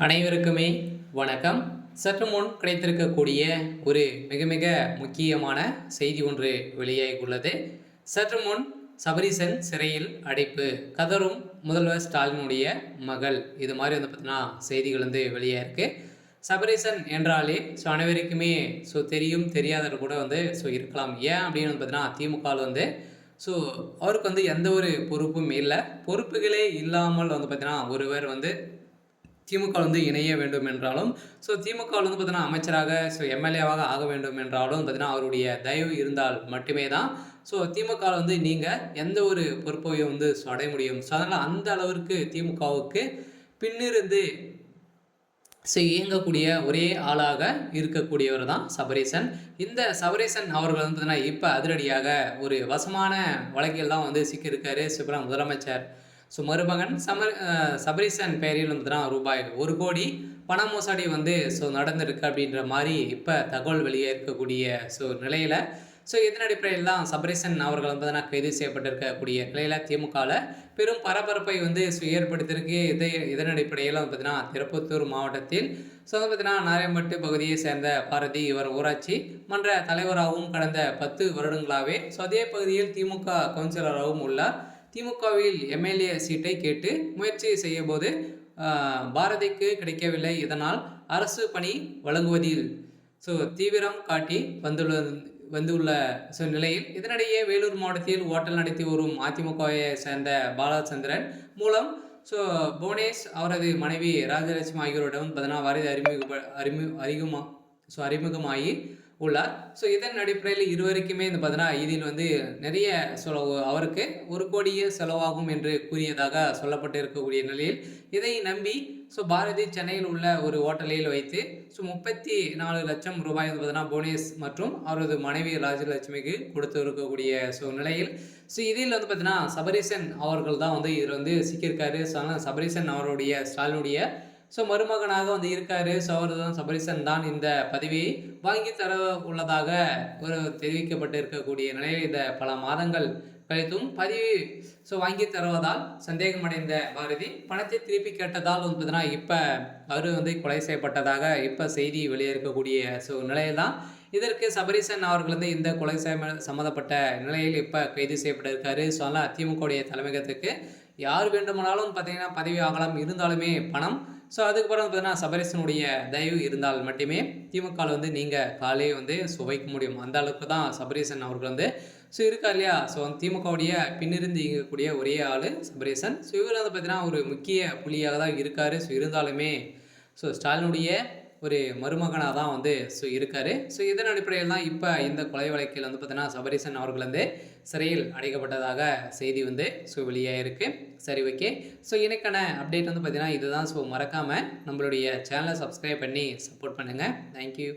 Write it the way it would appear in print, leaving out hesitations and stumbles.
அனைவருக்குமே வணக்கம். சற்று முன் கிடைத்திருக்கக்கூடிய ஒரு மிக மிக முக்கியமான செய்தி ஒன்று வெளியாகியுள்ளது. சற்று முன் சபரீசன் சிறையில் அடைப்பு, கதரும் முதல்வர் ஸ்டாலினுடைய மகள், இது மாதிரி பார்த்தீங்கன்னா செய்திகள் வெளியாயிருக்கு. சபரீசன் என்றாலே அனைவருக்குமே தெரியும், தெரியாதவர் கூட இருக்கலாம். ஏன் அப்படின்னு பார்த்தீங்கன்னா திமுக அவருக்கு எந்த ஒரு பொறுப்பும் இல்லை. பொறுப்புகளே இல்லாமல் பார்த்தீங்கன்னா ஒருவர் திமுக இணைய வேண்டும் என்றாலும் திமுக பார்த்தீங்கன்னா அமைச்சராக எம்எல்ஏவாக ஆக வேண்டும் என்றாலும் பார்த்தீங்கன்னா அவருடைய தயவு இருந்தால் மட்டுமே தான் திமுக நீங்கள் எந்த ஒரு பொறுப்பையும் அடைய முடியும். அதனால் அந்த அளவிற்கு திமுகவுக்கு பின்னிருந்து இயங்கக்கூடிய ஒரே ஆளாக இருக்கக்கூடியவர் தான் சபரீசன். இந்த சபரீசன் அவர்கள் பார்த்தீங்கன்னா இப்போ அதிரடியாக ஒரு வசமான வழக்கில் தான் சிக்கியிருக்காரு முதலமைச்சர். மருமகன் சபரீசன் பெயரில் ரூபாய் 1 கோடி பண மோசடி நடந்திருக்கு அப்படின்ற மாதிரி இப்போ தகவல் வெளியே இருக்கக்கூடிய நிலையில் இதன் அடிப்படையில் தான் சபரீசன் அவர்கள் கைது செய்யப்பட்டிருக்கக்கூடிய நிலையில் திமுகவில் பெரும் பரபரப்பை ஏற்படுத்தியிருக்கு. இதன் அடிப்படையில் பார்த்தீங்கன்னா திருப்பத்தூர் மாவட்டத்தில் பார்த்தீங்கன்னா நாராயணப்பட்டு பகுதியை சேர்ந்த பாரதி இவர் ஊராட்சி மன்ற தலைவராகவும் கடந்த 10 வருடங்களாகவே அதே பகுதியில் திமுக கவுன்சிலராகவும் உள்ளார். திமுகவில் எம்எல்ஏ சீட்டை கேட்டு முயற்சி செய்ய போது பாரதிக்கு கிடைக்கவில்லை. இதனால் அரசு பணி வழங்குவதில் தீவிரம் காட்டி வந்துள்ள நிலையில் இதனிடையே வேலூர் மாவட்டத்தில் ஓட்டல் நடத்தி வரும் அதிமுகவை சேர்ந்த பாலச்சந்திரன் மூலம் புவனேஷ் அவரது மனைவி ராஜலட்சுமி ஆகியோரிடம் 16 வாரித அறிமுகமாகி உள்ளார். இதன் அடிப்படையில் இருவருக்குமே இதில் நிறைய அவருக்கு 1 கோடியே செலவாகும் என்று கூறியதாக சொல்லப்பட்டு இருக்கக்கூடிய நிலையில் இதை நம்பி பாரதி சென்னையில் உள்ள ஒரு ஹோட்டலில் வைத்து 34 லட்சம் ரூபாய் புவனேஷ் மற்றும் அவரது மனைவி ராஜலட்சுமிக்கு கொடுத்து இருக்கக்கூடிய நிலையில் இதில் பார்த்தீங்கன்னா சபரீசன் அவர்கள் தான் இதில் சிக்கியிருக்காரு. சபரீசன் அவருடைய ஸ்டாலினுடைய மருமகனாக இருக்காரு. அவர் தான் சபரீசன் தான் இந்த பதவியை வாங்கி தர உள்ளதாக தெரிவிக்கப்பட்டு இருக்கக்கூடிய நிலையில் இந்த பல மாதங்கள் கழித்தும் பதவி வாங்கி தருவதால் சந்தேகமடைந்த பாரதி பணத்தை திருப்பி கேட்டதால் இப்போ அவர் கொலை செய்யப்பட்டதாக இப்போ செய்தி வெளியேறக்கூடிய நிலையில் தான் இதற்கு சபரீசன் அவர்கள் இந்த கொலை சம்மந்தப்பட்ட நிலையில் இப்போ கைது செய்யப்பட்டிருக்காரு. அதனால் திமுகவுடைய தலைமையகத்துக்கு யார் வேண்டுமானாலும் பார்த்தீங்கன்னா பதவி ஆகலாம், இருந்தாலுமே பணம் அதுக்கப்புறம் பார்த்தீங்கன்னா சபரீசனுடைய தயவு இருந்தால் மட்டுமே திமுக நீங்கள் காலே சுவைக்க முடியும். அந்த அளவுக்கு தான் சபரீசன் அவர்கள் இருக்கா இல்லையா. திமுகவுடைய பின்னிருந்து இயங்கக்கூடிய ஒரே ஆள் சபரீசன். இவர் பார்த்தீங்கன்னா ஒரு முக்கிய புள்ளியாக தான் இருக்கார். இருந்தாலுமே ஸ்டாலினுடைய ஒரு மருமகனாக தான் இருக்கார். இதன் அடிப்படையில் தான் இப்போ இந்த கொலை வழக்கில் பார்த்தீங்கன்னா சபரீசன் அவர்கள் சிறையில் அடைக்கப்பட்டதாக செய்தி வெளியாக இருக்குது. சரி, ஓகே. எனக்கான அப்டேட் பார்த்தீங்கன்னா இதுதான். மறக்காமல் நம்மளுடைய சேனலை சப்ஸ்கிரைப் பண்ணி சப்போர்ட் பண்ணுங்கள். தேங்க்யூ.